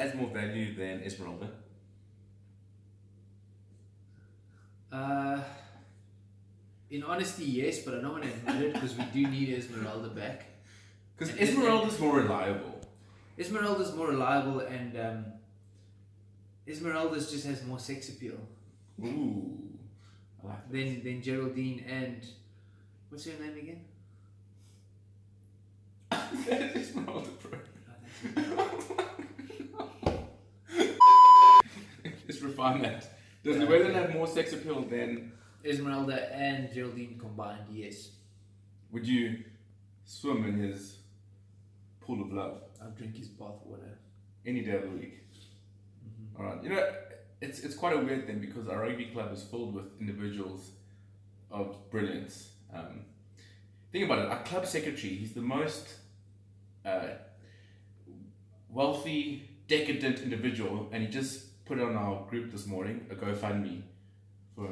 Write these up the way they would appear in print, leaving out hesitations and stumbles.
adds more value than Esmeralda? In honesty, yes, but I don't want to admit it because we do need Esmeralda back. Because Esmeralda's more reliable. Esmeralda's more reliable, and Esmeralda's just has more sex appeal. Ooh, I like that. Than Geraldine and what's her name again? That is Esmeralda, bro. Just refine that. Does Llewellyn have more sex appeal than Esmeralda and Geraldine combined? Yes. Would you swim in his pool of love? I'll drink his bath water any day of the week. All right, it's quite a weird thing because our rugby club is filled with individuals of brilliance. Think about it. Our club secretary, he's the most wealthy, decadent individual, and he just put on our group this morning a GoFundMe for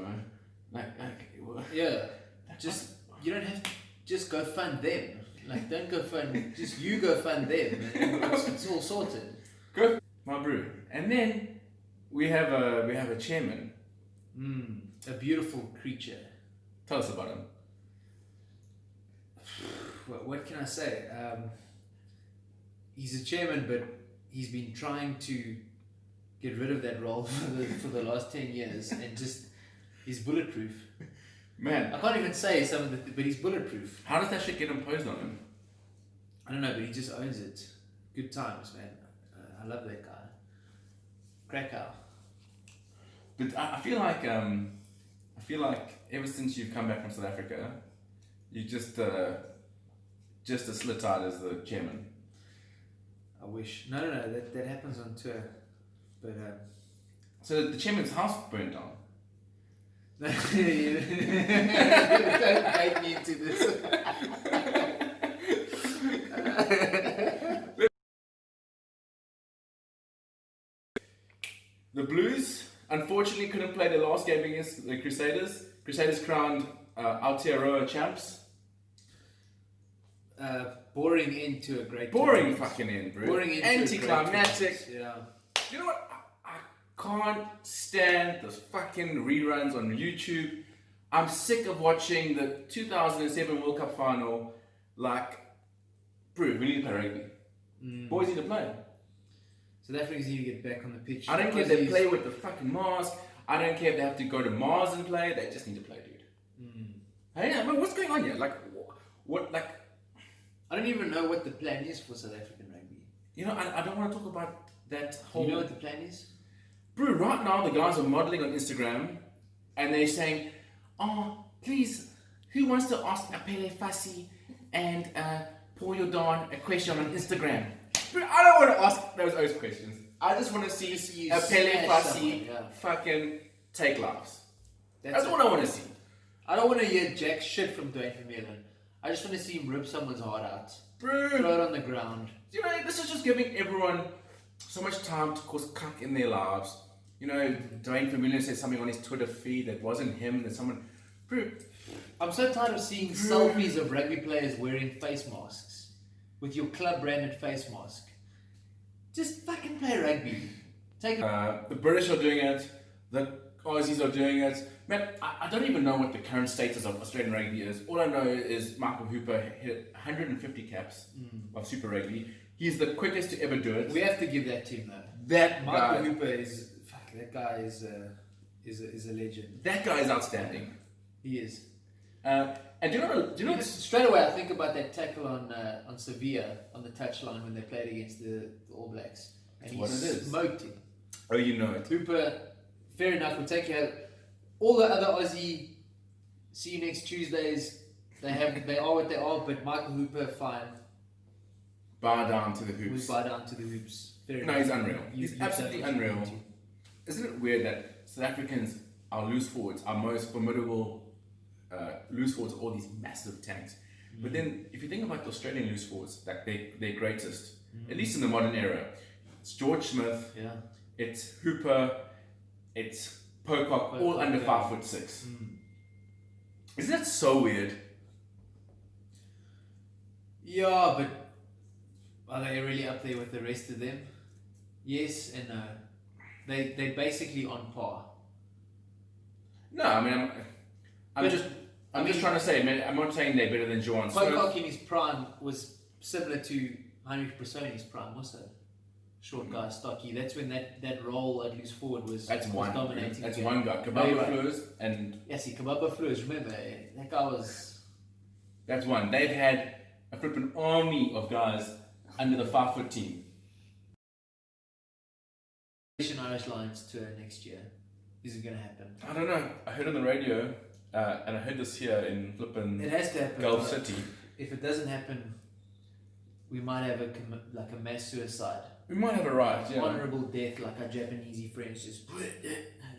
yeah. Just you don't have to just go fund them. Like don't go fund. Just you go fund them. And it's all sorted. Go, my brew, and then we have a chairman. A beautiful creature. Tell us about him. What can I say? He's a chairman, but he's been trying to get rid of that role for the last 10 years, and just he's bulletproof. Man, I can't even say some of the, but he's bulletproof. how does that shit get imposed on him? I don't know, but he just owns it. Good times, man. I love that guy. Krakow. But I feel like ever since you've come back from South Africa, you just as slit-eyed as the chairman. I wish. No, that happens on tour. But So the chairman's house burned down. don't bait me into this. The Blues unfortunately couldn't play their last game against the Crusaders. Crusaders crowned Aotearoa champs. Boring into a great Boring tournament. fucking end, bro. Boring into anticlimactic. Yeah. You know what? I can't stand those fucking reruns on YouTube. I'm sick of watching the 2007 World Cup final. Like, bro, we need to play rugby. Boys need to play. South Africans need to get back on the pitch. I don't care if they play with the fucking mask. I don't care if they have to go to Mars and play. They just need to play, dude. Hey, I mean, what's going on here? Like, what? Like, I don't even know what the plan is for South African rugby. you know, I don't want to talk about that whole. You know what the plan is? Bro, right now the guys are modeling on Instagram, and they're saying, "Oh, please, who wants to ask Apele Fassi and Paul Jordan a question on Instagram?" Bro, I don't want to ask those questions. I just want to see Apele Fassi fucking take lives. That's what I want to see. I don't want to hear jack shit from Dwayne Vermeulen. I just want to see him rip someone's heart out. Bro, Throw it on the ground. you know, this is just giving everyone so much time to cause cuck in their lives. You know, Dwayne Vermeulen said something on his Twitter feed that wasn't him, that someone... Bro, I'm so tired of seeing selfies of rugby players wearing face masks. With your club branded face mask. Just fucking play rugby. Take it. the British are doing it. The Aussies are doing it. Man, I don't even know what the current status of Australian rugby is. All I know is Michael Hooper hit 150 caps of Super Rugby. He's the quickest to ever do it. We have to give that to him though. That Michael guy, Hooper is... Fuck, that guy is a legend. that guy is outstanding. He is. And do you know Straight away I think about that tackle on Sevilla on the touchline when they played against the All Blacks. And what it is. Smoked him. Oh, you know it. Hooper, fair enough, we'll take you out. All the other Aussie, see you next Tuesdays, they are what they are, but Michael Hooper, fine. Bow down to the We hoops. bow down to the hoops. Fair No, enough. he's unreal. You've He's done absolutely what you unreal. need to. Isn't it weird that South Africans, our loose forwards, our most formidable loose forwards, are all these massive tanks? But then, if you think about the Australian loose forwards, like their greatest, at least in the modern era, it's George Smith, Yeah. it's Hooper, it's Pocock, all under 5'6". Isn't that so weird? Yeah, but are they really up there with the rest of them? Yes and no. They're basically on par. No, I mean, I'm just trying to say, man, I'm not saying they're better than Johan Smith. Pocock in his prime was similar to Heinrich Brusson in his prime also. Short guy, stocky. That's when that role at loose forward was dominating. That's one guy. Kababa Fleurs Kababa Fleurs. Remember, that guy was. That's one. They've had a flipping army of guys under the 5 foot team. Irish Lions tour next year. Is it going to happen? I don't know. I heard on the radio, and I heard this here in flipping. It has to happen. Gulf City. If it doesn't happen, we might have a mass suicide. We might have a riot, yeah. Honorable death, like our Japanese friends just.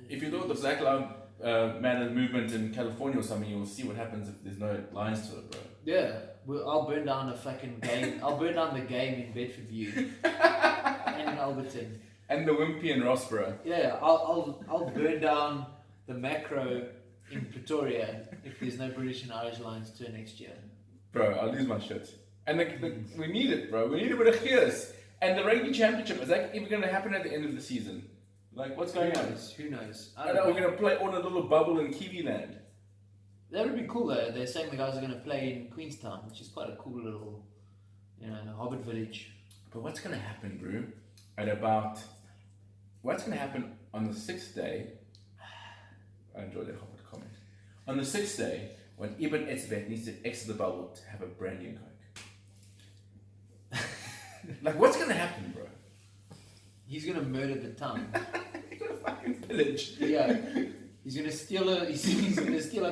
If you thought the Black Lives Matter movement in California or something, you'll see what happens if there's no Lions tour, bro. Yeah, I'll burn down a fucking game. I'll burn down the game in Bedford View and in Alberton. And the Wimpy and Ross, bro. Yeah, I'll burn down the macro in Pretoria if there's no British and Irish Lions tour next year. Bro, I'll lose my shit. And we need it, bro. We need a bit of chaos. And the Rugby Championship, is that even going to happen at the end of the season? Like, what's going on? Who knows? I know we're going to play on a little bubble in Kiwi land. That would be cool though. They're saying the guys are going to play in Queenstown, which is quite a cool little, hobbit village. But what's going to happen, bro? What's going to happen on the 6th day? I enjoyed that hobbit comment. On the 6th day, when Ibn Etzbeth needs to exit the bubble to have a brandy and coke. Like, what's going to happen, bro? He's going to murder the town. He's going to fucking pillage. Yeah. He's going to steal a combi. He's going to steal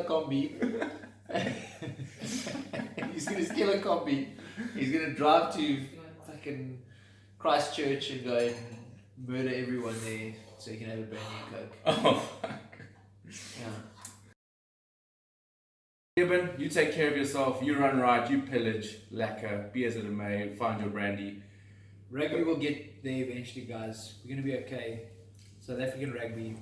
a combi. He's going to drive to fucking Christchurch and go and murder everyone there so he can have a brandy and coke. Oh, fuck. Yeah. Ibn, you take care of yourself, you run right, you pillage, lacquer, be as it may, find your brandy. Rugby will get there eventually, guys. We're going to be okay. South African rugby,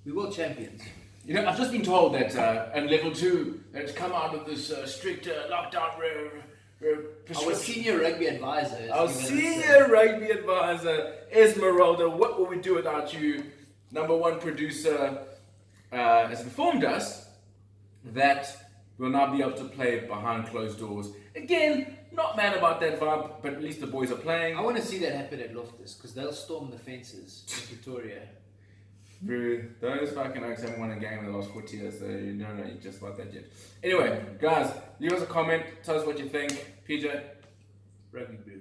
we will champions. You know, I've just been told that in level 2, that's come out of this strict lockdown Our senior rugby advisor. Our senior rugby advisor, Esmeralda, what will we do without you? Number one producer has informed us that we'll now be able to play behind closed doors. Again, not mad about that vibe, but at least the boys are playing. I want to see that happen at Loftus, because they'll storm the fences in Pretoria. Bro, those fucking Oaks haven't won a game in the last 40 years, so you don't know just about that yet. Anyway, guys, leave us a comment, tell us what you think. PJ? Rugby Brew.